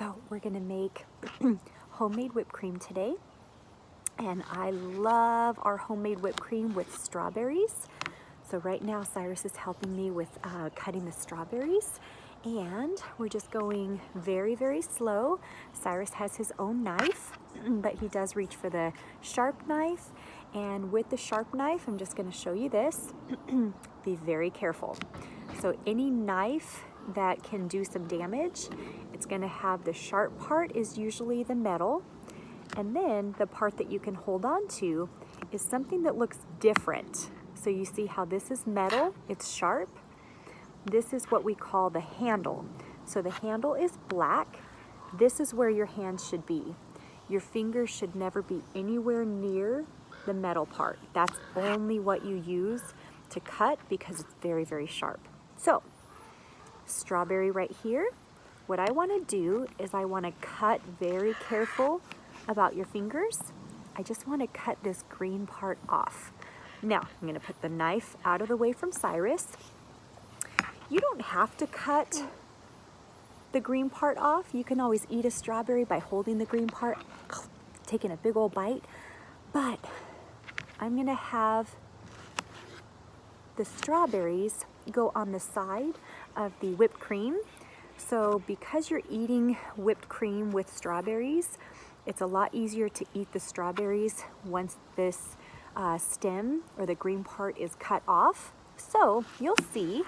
So we're gonna make homemade whipped cream today. And I love our homemade whipped cream with strawberries. So right now Cyrus is helping me with cutting the strawberries. And we're just going very, very slow. Cyrus has his own knife, but he does reach for the sharp knife. And with the sharp knife, I'm just gonna show you this. Be very careful. So any knife that can do some damage, it's gonna have the sharp part is usually the metal, and then the part that you can hold on to is something that looks different. So you see how this is metal, it's sharp. This is what we call the handle. So the handle is black. This is where your hand should be. Your fingers should never be anywhere near the metal part. That's only what you use to cut because it's very, very sharp. So, strawberry right here. What I want to do is I want to cut very careful about your fingers. I just want to cut this green part off. Now, I'm going to put the knife out of the way from Cyrus. You don't have to cut the green part off. You can always eat a strawberry by holding the green part, taking a big old bite. But I'm going to have the strawberries go on the side of the whipped cream. So because you're eating whipped cream with strawberries, it's a lot easier to eat the strawberries once this stem or the green part is cut off. So you'll see,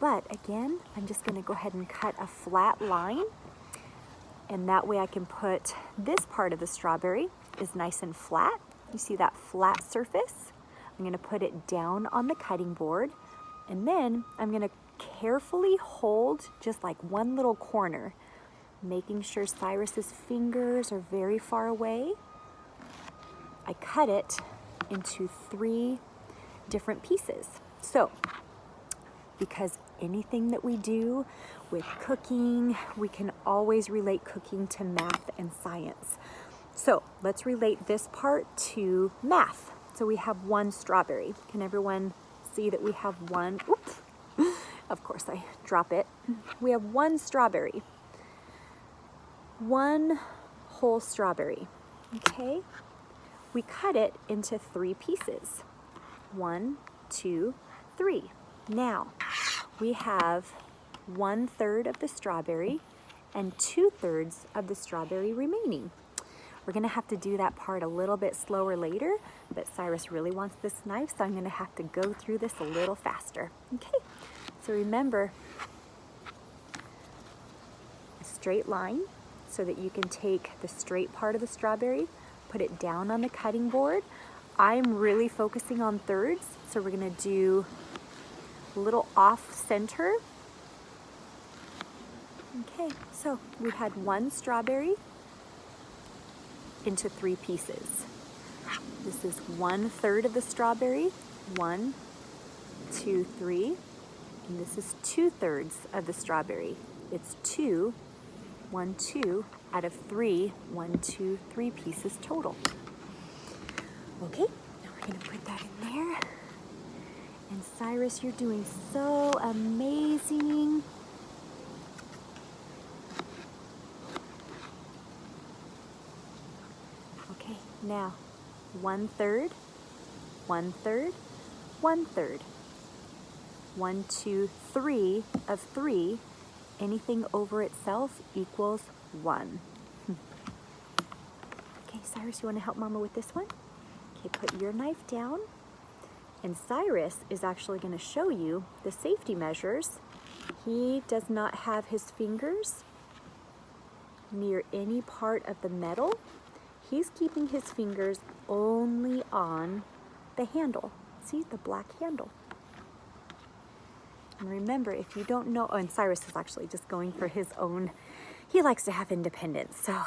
but again, I'm just gonna go ahead and cut a flat line, and that way I can put this part of the strawberry is nice and flat. You see that flat surface? I'm gonna put it down on the cutting board, and then I'm gonna carefully hold just like one little corner, making sure Cyrus's fingers are very far away. I cut it into 3 different pieces. So, because anything that we do with cooking, we can always relate cooking to math and science. So let's relate this part to math. So we have 1 strawberry. Can everyone see that we have 1? Oops. Of course I drop it. We have 1 strawberry. 1 whole strawberry. Okay? We cut it into 3 pieces. 1, 2, 3. Now, we have 1/3 of the strawberry and 2/3 of the strawberry remaining. We're gonna have to do that part a little bit slower later, but Cyrus really wants this knife, so I'm gonna have to go through this a little faster. Okay, so remember, a straight line so that you can take the straight part of the strawberry, put it down on the cutting board. I'm really focusing on thirds, so we're gonna do a little off center. Okay, so we had 1 strawberry into 3 pieces. This is 1/3 of the strawberry, 1, 2, 3, and this is 2/3 of the strawberry. It's 2, 1, 2 out of 3, 1, 2, 3 pieces total. Okay, now we're gonna put that in there. And Cyrus, you're doing so amazing. Okay, now 1/3, 1/3, 1/3. 1, 2, 3 of 3. Anything over itself equals 1. Okay, Cyrus, you want to help Mama with this one? Okay, put your knife down. And Cyrus is actually going to show you the safety measures. He does not have his fingers near any part of the metal. He's keeping his fingers only on the handle. See, the black handle. And remember, if you don't know, oh, and Cyrus is actually just going for his own, he likes to have independence, so.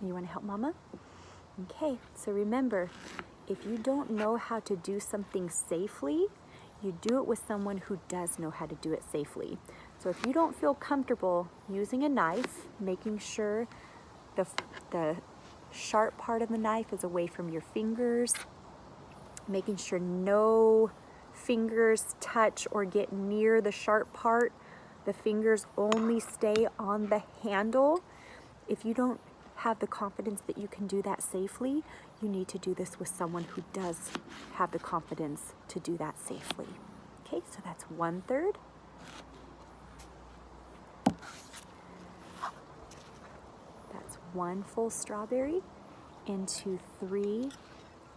You want to help Mama? Okay, so remember, if you don't know how to do something safely, you do it with someone who does know how to do it safely. So if you don't feel comfortable using a knife, making sure the sharp part of the knife is away from your fingers, making sure no fingers touch or get near the sharp part The fingers only stay on the handle. If you don't have the confidence that you can do that safely, you need to do this with someone who does have the confidence to do that safely. Okay, so that's 1/3. That's 1 full strawberry into 3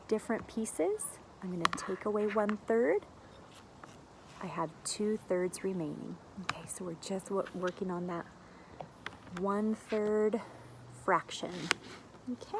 different pieces. I'm going to take away 1/3. I have 2/3 remaining. Okay, so we're just working on that 1/3 fraction. Okay.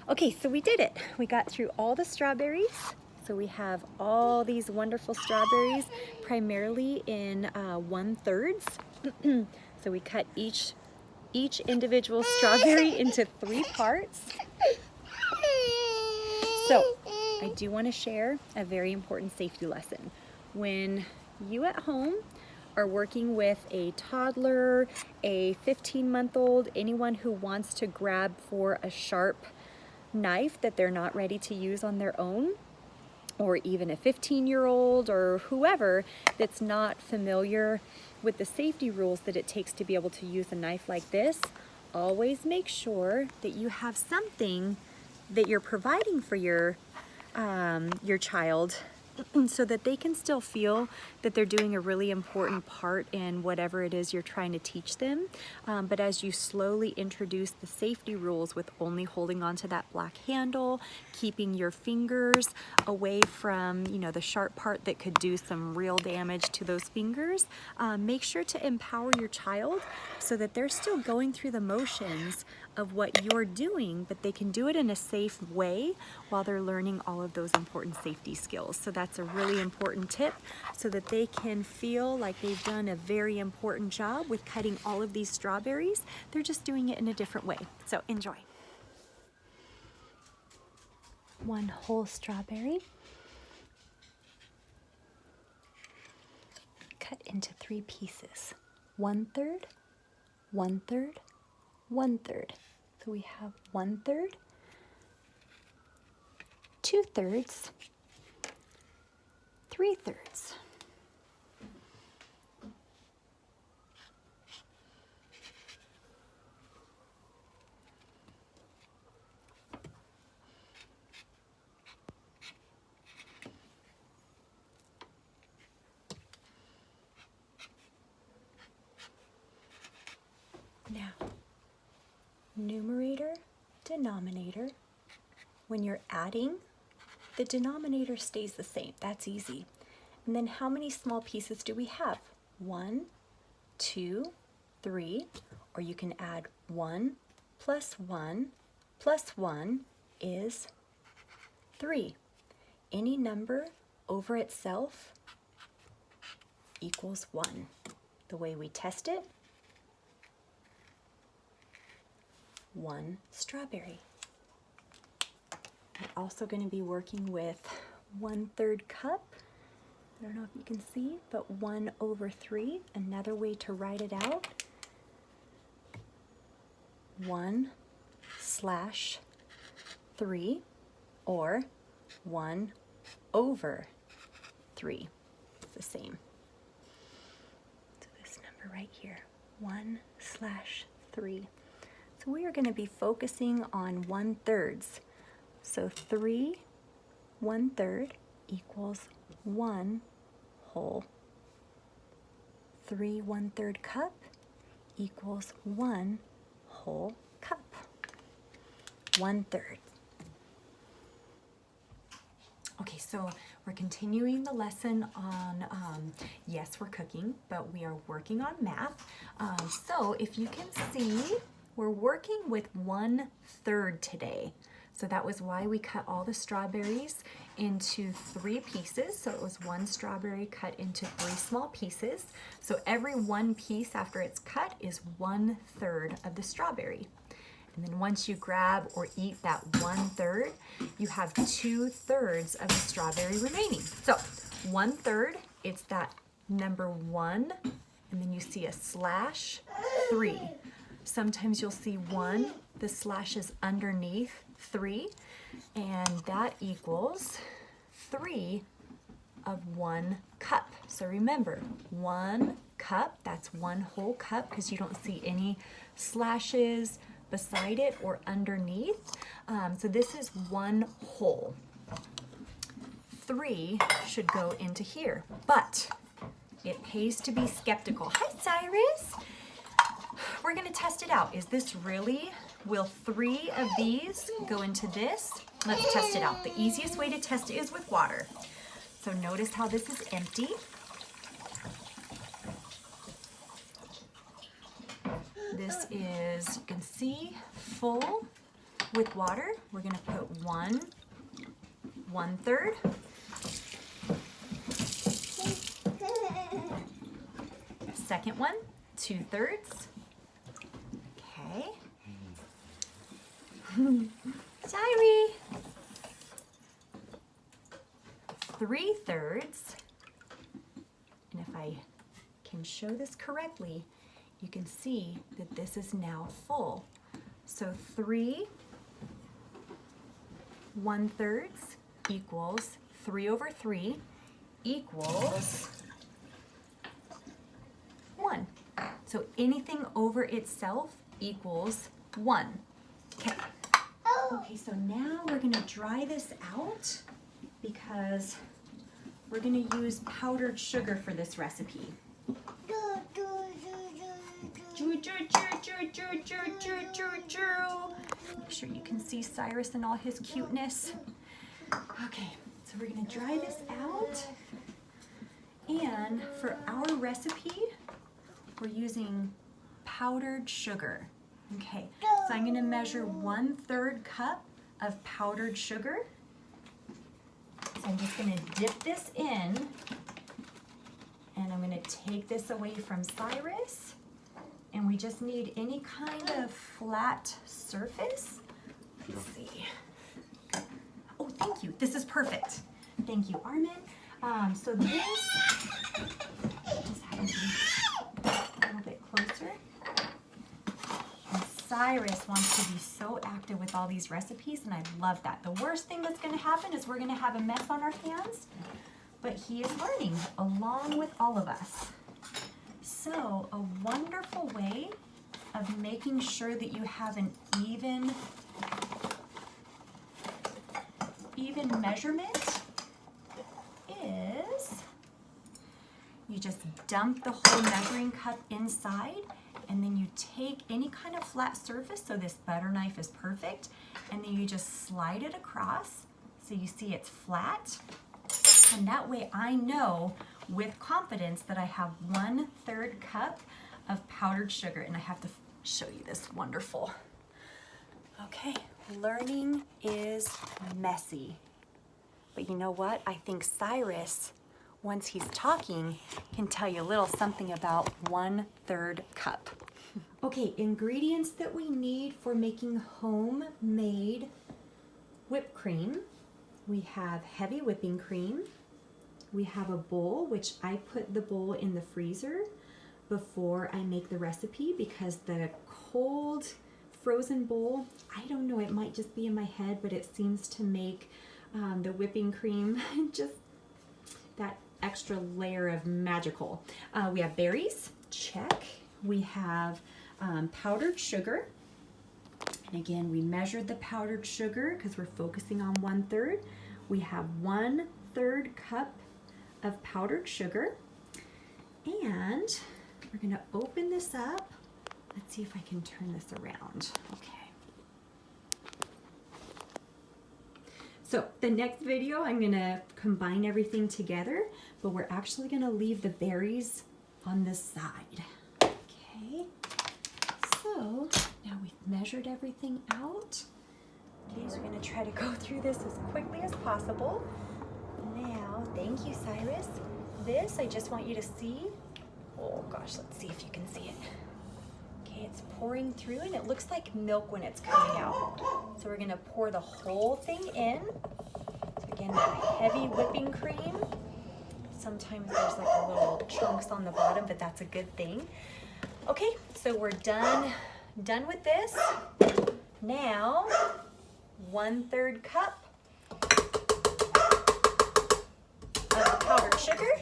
Okay, so we did it. We got through all the strawberries. So we have all these wonderful strawberries, primarily in 1/3. So we cut each individual strawberry into 3 parts. So I do want to share a very important safety lesson. When you at home are working with a toddler, a 15-month-old, anyone who wants to grab for a sharp knife that they're not ready to use on their own, or even a 15-year-old or whoever that's not familiar with the safety rules that it takes to be able to use a knife like this, always make sure that you have something that you're providing for your child so that they can still feel that they're doing a really important part in whatever it is you're trying to teach them. But as you slowly introduce the safety rules with only holding onto that black handle, keeping your fingers away from, the sharp part that could do some real damage to those fingers, make sure to empower your child so that they're still going through the motions of what you're doing, but they can do it in a safe way while they're learning all of those important safety skills. So that's a really important tip, so that they can feel like they've done a very important job with cutting all of these strawberries. They're just doing it in a different way. So enjoy. 1 whole strawberry, cut into 3 pieces. 1/3, 1/3, 1/3. So we have 1/3, 2/3, 3/3. Now, numerator, denominator. When you're adding, the denominator stays the same. That's easy. And then how many small pieces do we have? 1, 2, 3, or you can add 1 plus 1 plus 1 is 3. Any number over itself equals 1. The way we test it, 1 strawberry. We're also going to be working with 1/3 cup. I don't know if you can see, but 1/3. Another way to write it out, 1/3 or 1/3. It's the same. So this number right here, 1/3. So we are going to be focusing on 1/3. So 3 1/3 equals 1 whole. 3 1/3 cup equals 1 whole cup. 1/3. Okay, so we're continuing the lesson on, yes, we're cooking, but we are working on math. So if you can see, we're working with 1/3 today. So that was why we cut all the strawberries into 3 pieces. So it was 1 strawberry cut into 3 small pieces. So every 1 piece after it's cut is 1/3 of the strawberry. And then once you grab or eat that 1/3, you have 2/3 of the strawberry remaining. So 1/3, it's that number 1, and then you see a slash 3. Sometimes you'll see 1, the slash is underneath 3, and that equals 3 of 1 cup. So remember, 1 cup, that's 1 whole cup, because you don't see any slashes beside it or underneath. So this is 1 whole. 3 should go into here, but it pays to be skeptical. Hi, Cyrus. We're gonna test it out. Is this really, will 3 of these go into this? Let's test it out. The easiest way to test it is with water. So notice how this is empty. This is, you can see, full with water. We're gonna put 1/3. Second one, 2/3. Okay. Sorry. 3/3. And if I can show this correctly, you can see that this is now full. So 3 1/3 equals 3/3 equals 1. So anything over itself equals 1. Okay. Okay, so now we're gonna dry this out because we're gonna use powdered sugar for this recipe. Make sure you can see Cyrus and all his cuteness. Okay, so we're gonna dry this out. And for our recipe, we're using powdered sugar. Okay, so I'm gonna measure 1/3 cup of powdered sugar. So I'm just gonna dip this in, and I'm gonna take this away from Cyrus. And we just need any kind of flat surface. Let's see. Oh, thank you. This is perfect. Thank you, Armin. So this, just have to be a little bit closer. And Cyrus wants to be so active with all these recipes, and I love that. The worst thing that's gonna happen is we're gonna have a mess on our hands, but he is learning along with all of us. So a wonderful way of making sure that you have an even measurement is you just dump the whole measuring cup inside, and then you take any kind of flat surface, so this butter knife is perfect, and then you just slide it across so you see it's flat, and that way I know with confidence that I have 1/3 cup of powdered sugar, and I have to show you this wonderful. Okay, learning is messy, but you know what? I think Cyrus, once he's talking, can tell you a little something about 1/3 cup. Okay, ingredients that we need for making homemade whipped cream. We have heavy whipping cream. We have a bowl, which I put the bowl in the freezer before I make the recipe because the cold frozen bowl, I don't know, it might just be in my head, but it seems to make the whipping cream just that extra layer of magical. We have berries, check. We have powdered sugar. And again, we measured the powdered sugar because we're focusing on 1/3. We have 1/3 cup of powdered sugar, and we're gonna open this up. Let's see if I can turn this around. Okay. So the next video, I'm gonna combine everything together, but we're actually gonna leave the berries on this side. Okay, so now we've measured everything out. Okay, so we're gonna try to go through this as quickly as possible. Now, thank you, Cyrus. This, I just want you to see. Oh gosh, let's see if you can see it. Okay, it's pouring through and it looks like milk when it's coming out. So we're gonna pour the whole thing in. So again, that heavy whipping cream. Sometimes there's like a little chunks on the bottom, but that's a good thing. Okay, so we're done with this. Now, 1/3 cup of powdered sugar.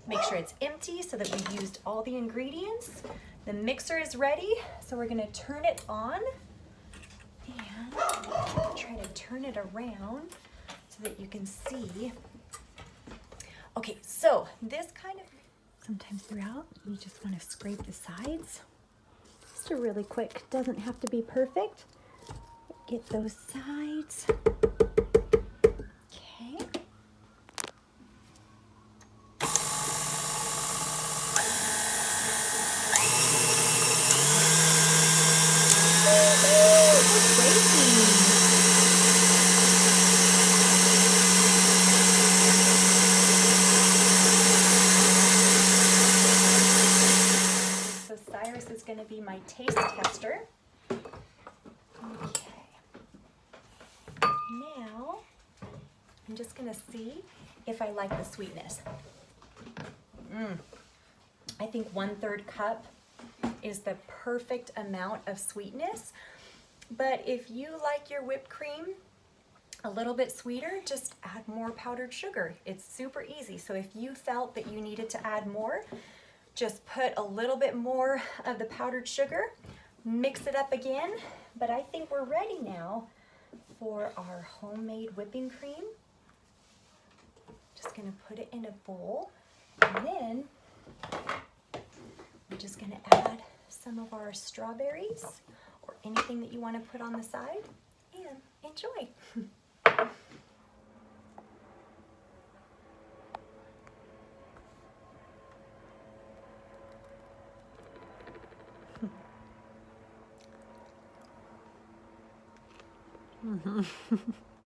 Make sure it's empty so that we've used all the ingredients. The mixer is ready, so we're gonna turn it on and try to turn it around so that you can see. Okay, so this kind of, sometimes throughout, you just want to scrape the sides. Just a really quick, doesn't have to be perfect. Get those sides. Okay. So Cyrus is going to be my taste tester. Okay. Now, I'm just going to see if I like the sweetness. I think 1/3 cup is the perfect amount of sweetness. But if you like your whipped cream a little bit sweeter, just add more powdered sugar. It's super easy. So if you felt that you needed to add more, just put a little bit more of the powdered sugar, mix it up again. But I think we're ready now for our homemade whipping cream. Just gonna put it in a bowl, and then we're just gonna add some of our strawberries or anything that you want to put on the side, and enjoy.